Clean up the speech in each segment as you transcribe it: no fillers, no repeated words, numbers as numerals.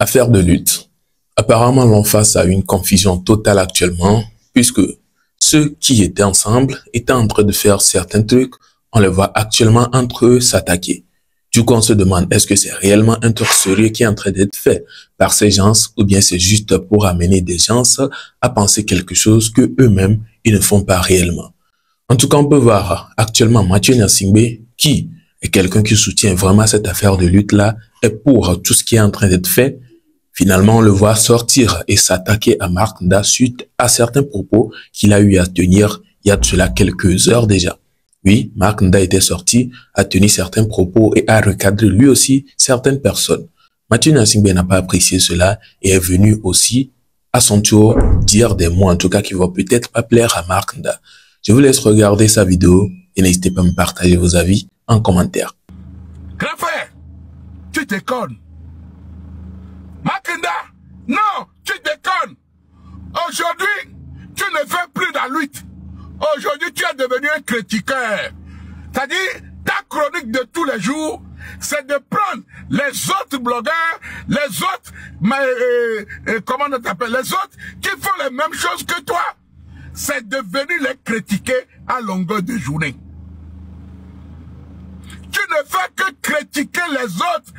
Affaire de lutte. Apparemment, l'on face à une confusion totale actuellement, puisque ceux qui étaient ensemble étaient en train de faire certains trucs, on les voit actuellement entre eux s'attaquer. Du coup, on se demande, est-ce que c'est réellement un truc sérieux qui est en train d'être fait par ces gens, ou bien c'est juste pour amener des gens à penser quelque chose que eux-mêmes, ils ne font pas réellement. En tout cas, on peut voir actuellement Mathieu Nyasingbe, qui est quelqu'un qui soutient vraiment cette affaire de lutte-là, et pour tout ce qui est en train d'être fait, finalement, on le voit sortir et s'attaquer à Mark Nda suite à certains propos qu'il a eu à tenir il y a de cela quelques heures déjà. Oui, Mark Nda était sorti, a tenu certains propos et a recadré lui aussi certaines personnes. Mathieu Nyasingbe n'a pas apprécié cela et est venu aussi, à son tour, dire des mots en tout cas qui vont peut-être pas plaire à Mark Nda. Je vous laisse regarder sa vidéo et n'hésitez pas à me partager vos avis en commentaire. Grand frère, tu déconnes. Mark Nda, non, tu déconnes. Aujourd'hui, tu ne fais plus la lutte. Aujourd'hui, tu es devenu un critiqueur. C'est-à-dire, ta chronique de tous les jours, c'est de prendre les autres blogueurs, les autres, comment on t'appelle, les autres qui font les mêmes choses que toi. C'est de venir les critiquer à longueur de journée. Tu ne fais que critiquer les autres.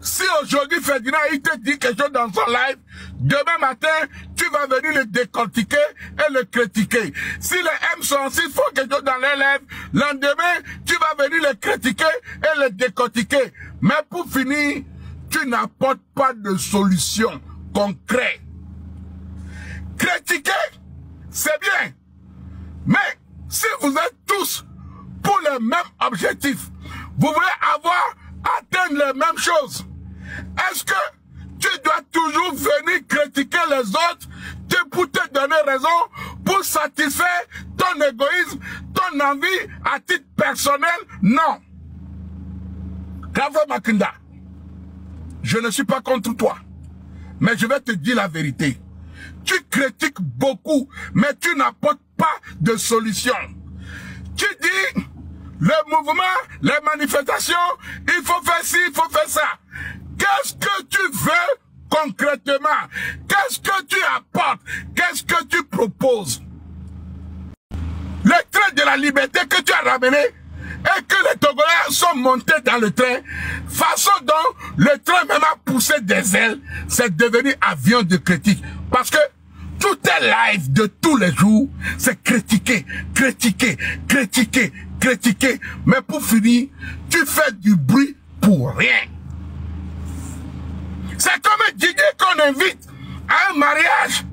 Si aujourd'hui Ferdinand il te dit quelque chose dans son live, demain matin, tu vas venir le décortiquer et le critiquer. Si les M106 font quelque chose dans les lèvres, lendemain, tu vas venir le critiquer et le décortiquer. Mais pour finir, tu n'apportes pas de solution concrète. Critiquer, c'est bien. Mais si vous êtes tous pour le même objectif, vous voulez avoir atteindre les mêmes choses, est-ce que tu dois toujours venir critiquer les autres pour te donner raison, pour satisfaire ton égoïsme, ton envie à titre personnel? Non. Grave Makunda, je ne suis pas contre toi, mais je vais te dire la vérité. Tu critiques beaucoup, mais tu n'apportes pas de solution. Tu dis, le mouvement, les manifestations, il faut faire ci, il faut faire ça. Qu'est-ce que tu veux concrètement? Qu'est-ce que tu apportes? Qu'est-ce que tu proposes? Le train de la liberté que tu as ramené et que les Togolais sont montés dans le train, façon dont le train même a poussé des ailes, c'est devenu avion de critique. Parce que tout est live de tous les jours, c'est critiquer, critiquer, critiquer, critiquer. Mais pour finir, tu fais du bruit pour rien. C'est comme un DJ qu'on invite à un mariage.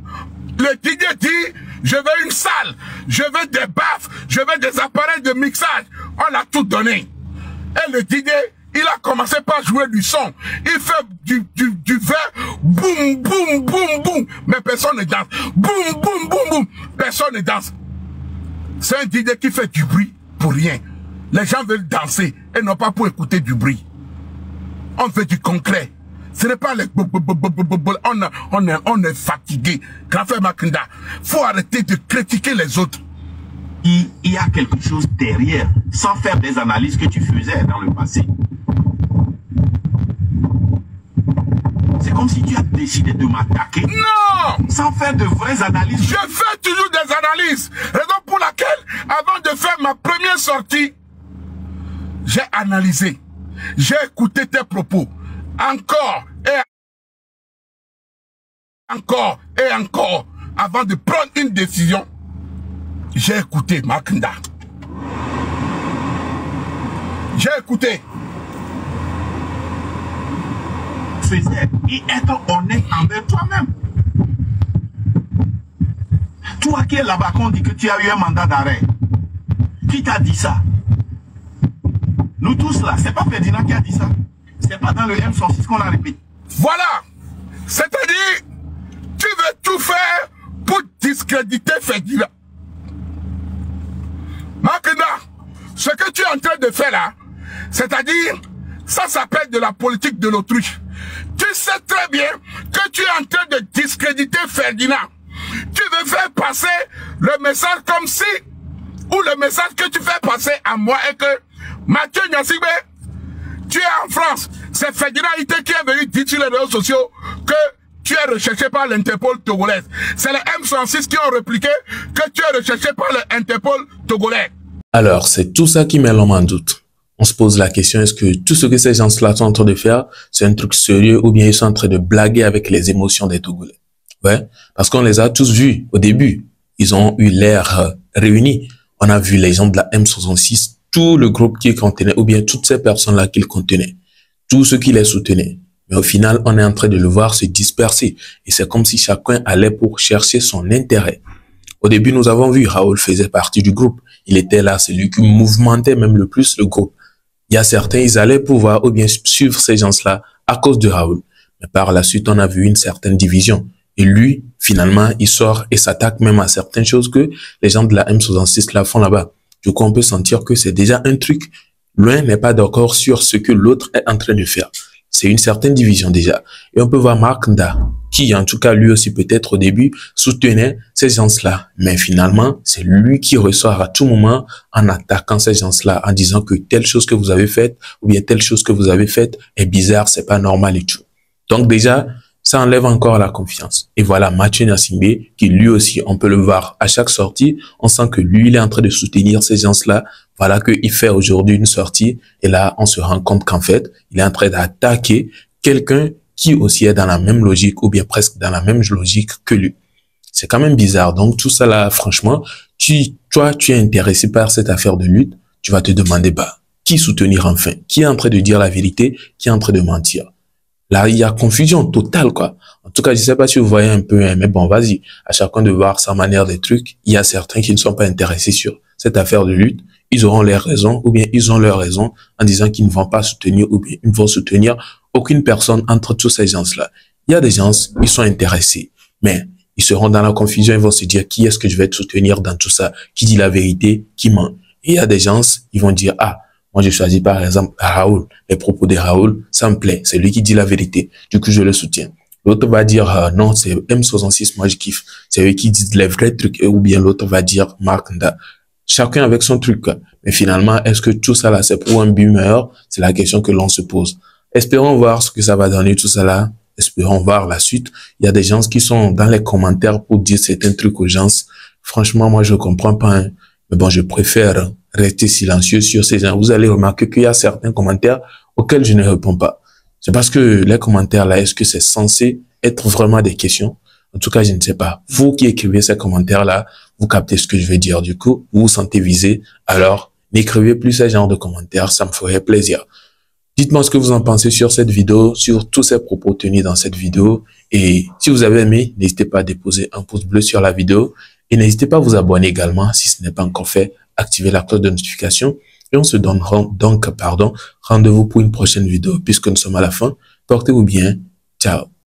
Le DJ dit, je veux une salle, je veux des baffes, je veux des appareils de mixage. On l'a tout donné. Et le DJ, il a commencé par jouer du son. Il fait du verre, boum, boum, boum, boum. Mais personne ne danse. Boum, boum, boum, boum. Personne ne danse. C'est un DJ qui fait du bruit pour rien. Les gens veulent danser et non pas pour écouter du bruit. On fait du concret. Ce n'est pas les... On est fatigué. Grand frère Makunda, faut arrêter de critiquer les autres. Il y a quelque chose derrière, sans faire des analyses que tu faisais dans le passé. C'est comme si tu as décidé de m'attaquer. Non! Sans faire de vraies analyses. Je fais toujours des analyses. Raison pour laquelle, avant de faire ma première sortie, j'ai analysé. J'ai écouté tes propos. Encore et encore et encore. Avant de prendre une décision, j'ai écouté Makunda. J'ai écouté. Faisais et être honnête envers toi-même. Toi qui es là-bas, qu'on dit que tu as eu un mandat d'arrêt. Qui t'a dit ça? Nous tous là, c'est pas Ferdinand qui a dit ça. C'est pas dans le M106 qu'on a répété. Voilà. C'est-à-dire, tu veux tout faire pour discréditer Ferdinand. Makunda, ce que tu es en train de faire là, c'est-à-dire, ça s'appelle de la politique de l'autruche. Tu sais très bien que tu es en train de discréditer Ferdinand. Tu veux faire passer le message comme si, ou le message que tu fais passer à moi est que Mathieu Nyasingbe, tu es en France. C'est Ferdinand Ité qui est venu dire sur les réseaux sociaux que tu es recherché par l'Interpol togolaise. C'est les M106 qui ont répliqué que tu es recherché par l'Interpol togolais. Alors, c'est tout ça qui met l'homme en doute. On se pose la question, est-ce que tout ce que ces gens-là sont en train de faire, c'est un truc sérieux ou bien ils sont en train de blaguer avec les émotions des Togolais? Ouais, parce qu'on les a tous vus au début. Ils ont eu l'air réunis. On a vu les gens de la M66, tout le groupe qu'ils contenaient, ou bien toutes ces personnes-là qu'ils contenaient, tous ceux qui les soutenaient. Mais au final, on est en train de le voir se disperser. Et c'est comme si chacun allait pour chercher son intérêt. Au début, nous avons vu Raoul faisait partie du groupe. Il était là, c'est lui qui mouvementait même le plus le groupe. Il y a certains, ils allaient pouvoir ou bien suivre ces gens-là à cause de Raoul. Mais par la suite, on a vu une certaine division. Et lui, finalement, il sort et s'attaque même à certaines choses que les gens de la M66 là font là-bas. Du coup, on peut sentir que c'est déjà un truc. L'un n'est pas d'accord sur ce que l'autre est en train de faire. C'est une certaine division déjà. Et on peut voir Mark Nda, qui en tout cas lui aussi peut-être au début soutenait ces gens-là. Mais finalement, c'est lui qui ressort à tout moment en attaquant ces gens-là, en disant que telle chose que vous avez faite ou bien telle chose que vous avez faite est bizarre, c'est pas normal et tout. Donc déjà, ça enlève encore la confiance. Et voilà Mathieu Gnassingbé, qui lui aussi, on peut le voir à chaque sortie, on sent que lui, il est en train de soutenir ces gens-là. Voilà qu'il fait aujourd'hui une sortie. Et là, on se rend compte qu'en fait, il est en train d'attaquer quelqu'un qui aussi est dans la même logique ou bien presque dans la même logique que lui. C'est quand même bizarre. Donc tout ça là, franchement, toi, tu es intéressé par cette affaire de lutte, tu vas te demander, bah, qui soutenir enfin? Qui est en train de dire la vérité? Qui est en train de mentir? Là, il y a confusion totale, quoi. En tout cas, je sais pas si vous voyez un peu, mais bon, vas-y. À chacun de voir sa manière des trucs. Il y a certains qui ne sont pas intéressés sur cette affaire de lutte. Ils auront leurs raisons, ou bien ils ont leurs raisons en disant qu'ils ne vont pas soutenir, ou bien ils ne vont soutenir aucune personne entre tous ces gens-là. Il y a des gens, ils sont intéressés, mais ils seront dans la confusion, ils vont se dire qui est-ce que je vais soutenir dans tout ça? Qui dit la vérité? Qui ment? Et il y a des gens, ils vont dire, ah, moi, je choisis par exemple Raoul. Les propos de Raoul, ça me plaît. C'est lui qui dit la vérité. Du coup, je le soutiens. L'autre va dire, non, c'est M66, moi, je kiffe. C'est eux qui disent les vrais trucs. Ou bien l'autre va dire Mark Nda. Chacun avec son truc. Mais finalement, est-ce que tout ça là, c'est pour un but meilleur? C'est la question que l'on se pose. Espérons voir ce que ça va donner tout ça là. Espérons voir la suite. Il y a des gens qui sont dans les commentaires pour dire certains trucs aux gens. Franchement, moi, je comprends pas. Hein. Mais bon, je préfère rester silencieux sur ces gens. Vous allez remarquer qu'il y a certains commentaires auxquels je ne réponds pas. C'est parce que les commentaires là, est-ce que c'est censé être vraiment des questions? En tout cas, je ne sais pas. Vous qui écrivez ces commentaires là, vous captez ce que je veux dire. Du coup, vous vous sentez visé. Alors, n'écrivez plus ce genre de commentaires. Ça me ferait plaisir. Dites-moi ce que vous en pensez sur cette vidéo, sur tous ces propos tenus dans cette vidéo. Et si vous avez aimé, n'hésitez pas à déposer un pouce bleu sur la vidéo. Et n'hésitez pas à vous abonner également si ce n'est pas encore fait. Activez la cloche de notification. Et on se donne donc rendez-vous pour une prochaine vidéo puisque nous sommes à la fin. Portez-vous bien. Ciao.